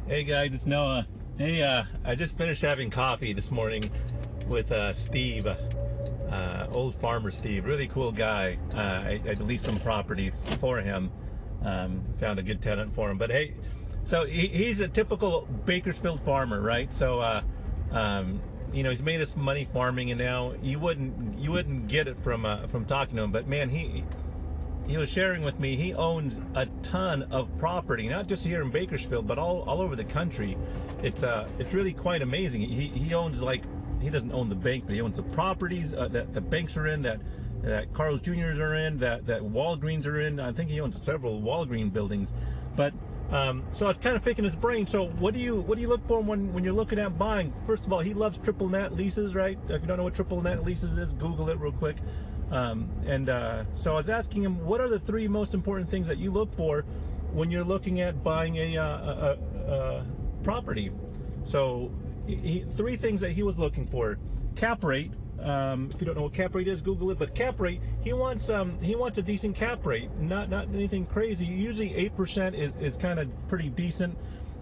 Hey guys, it's Noah. Hey, I just finished having coffee this morning with Steve, old farmer Steve, really cool guy. I leased some property for him, found a good tenant for him. But hey, so he's a typical Bakersfield farmer, right? So, he's made us money farming, and now you wouldn't get it from talking to him. But man, he was sharing with me he owns a ton of property, not just here in Bakersfield, but all over the country. It's really quite amazing. He owns, like, he doesn't own the bank, but he owns the properties that the banks are in, that Carl's Jr.'s are in, that Walgreens are in. I think he owns several Walgreens buildings. But so I was kind of picking his brain. So what do you look for when you're looking at buying? First of all, he loves triple net leases, right? If you don't know what triple net leases is, Google it real quick. So I was asking him, what are the three most important things that you look for when you're looking at buying a property? So three things that he was looking for: cap rate. If you don't know what cap rate is, Google it. But cap rate, he wants a decent cap rate, not anything crazy. Usually 8% is kind of pretty decent.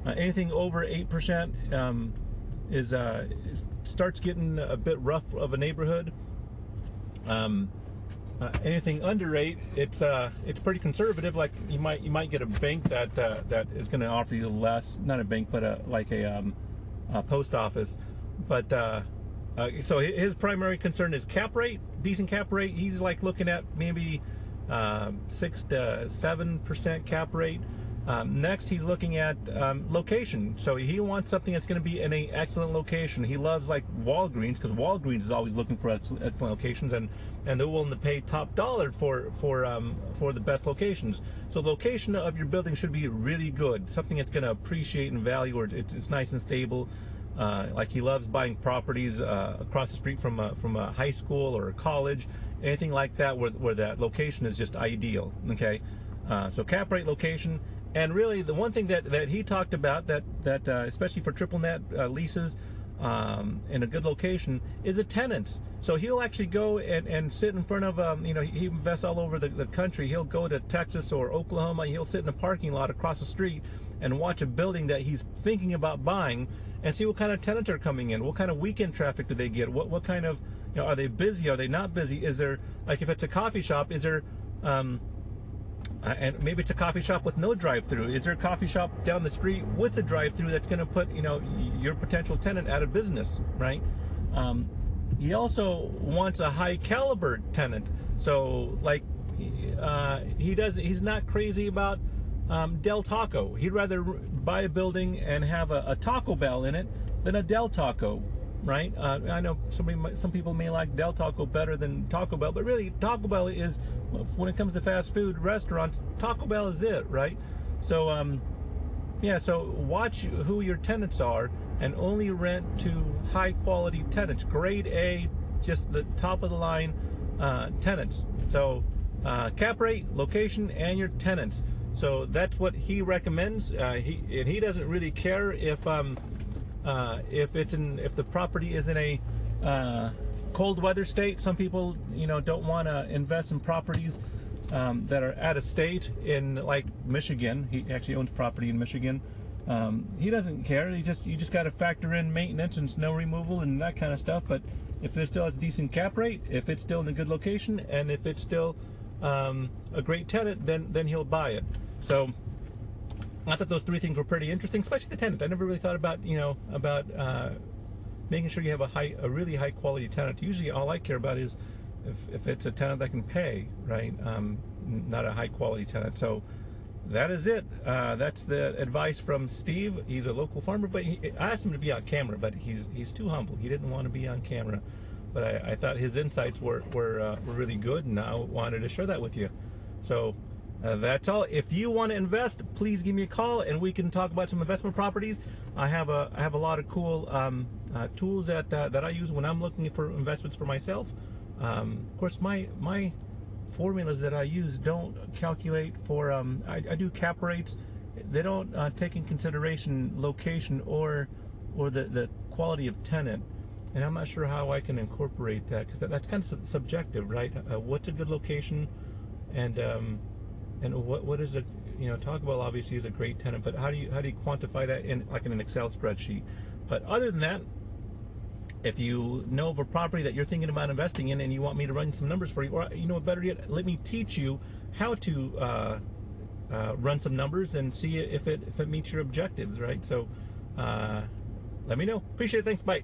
Anything over 8% starts getting a bit rough of a neighborhood. Anything under 8, it's pretty conservative. Like you might get a bank that is going to offer you less, not a bank, but a post office. But so his primary concern is cap rate, decent cap rate. He's like looking at maybe 6 to 7% cap rate. Next, he's looking at location. So he wants something that's going to be in an excellent location. He loves, like, Walgreens, because Walgreens is always looking for excellent locations, and they're willing to pay top dollar for the best locations. So location of your building should be really good, something that's going to appreciate in value, or it's nice and stable. Like, he loves buying properties across the street from a high school or a college, anything like that, where that location is just ideal. Okay, so cap rate, location. And really, the one thing that he talked about that especially for triple net leases in a good location is the tenants. So he'll actually go and sit in front of he invests all over the country. He'll go to Texas or Oklahoma. He'll sit in a parking lot across the street and watch a building that he's thinking about buying and see what kind of tenants are coming in. What kind of weekend traffic do they get? What kind of, are they busy? Are they not busy? Is there, like, if it's a coffee shop, is there and maybe it's a coffee shop with no drive-through. Is there a coffee shop down the street with a drive-through that's going to put your potential tenant out of business, right? He also wants a high-caliber tenant. So, like, he's not crazy about Del Taco. He'd rather buy a building and have a Taco Bell in it than a Del Taco, right? I know some people may like Del Taco better than Taco Bell, but really Taco Bell is, when it comes to fast food restaurants, Taco Bell is it, right? So so watch who your tenants are and only rent to high quality tenants, grade A, just the top of the line tenants. So cap rate, location, and your tenants. So that's what he recommends. He doesn't really care if the property is in a cold weather state. Some people, don't want to invest in properties that are out of state, in, like, Michigan. He actually owns property in Michigan. He doesn't care. You just got to factor in maintenance and snow removal and that kind of stuff. But if it still has a decent cap rate, if it's still in a good location, and if it's still a great tenant, then he'll buy it. So I thought those three things were pretty interesting, especially the tenant. I never really thought about making sure you have a really high quality tenant. Usually all I care about is if it's a tenant that can pay, right? Not a high quality tenant. So that is it. That's the advice from Steve. He's a local farmer, but I asked him to be on camera, but he's too humble. He didn't want to be on camera. But I thought his insights were really good, and I wanted to share that with you. So that's all. If you want to invest, please give me a call and we can talk about some investment properties. I have a lot of cool tools that I use when I'm looking for investments for myself. Of course, my formulas that I use don't calculate for I do cap rates. They don't take in consideration location or the quality of tenant. And I'm not sure how I can incorporate that, because that's kind of subjective, right? What's a good location, and what is Taco Bell obviously is a great tenant, but how do you quantify that in an Excel spreadsheet? But other than that, if you know of a property that you're thinking about investing in and you want me to run some numbers for you, or better yet, let me teach you how to run some numbers and see if it meets your objectives, right? So let me know. Appreciate it. Thanks. Bye.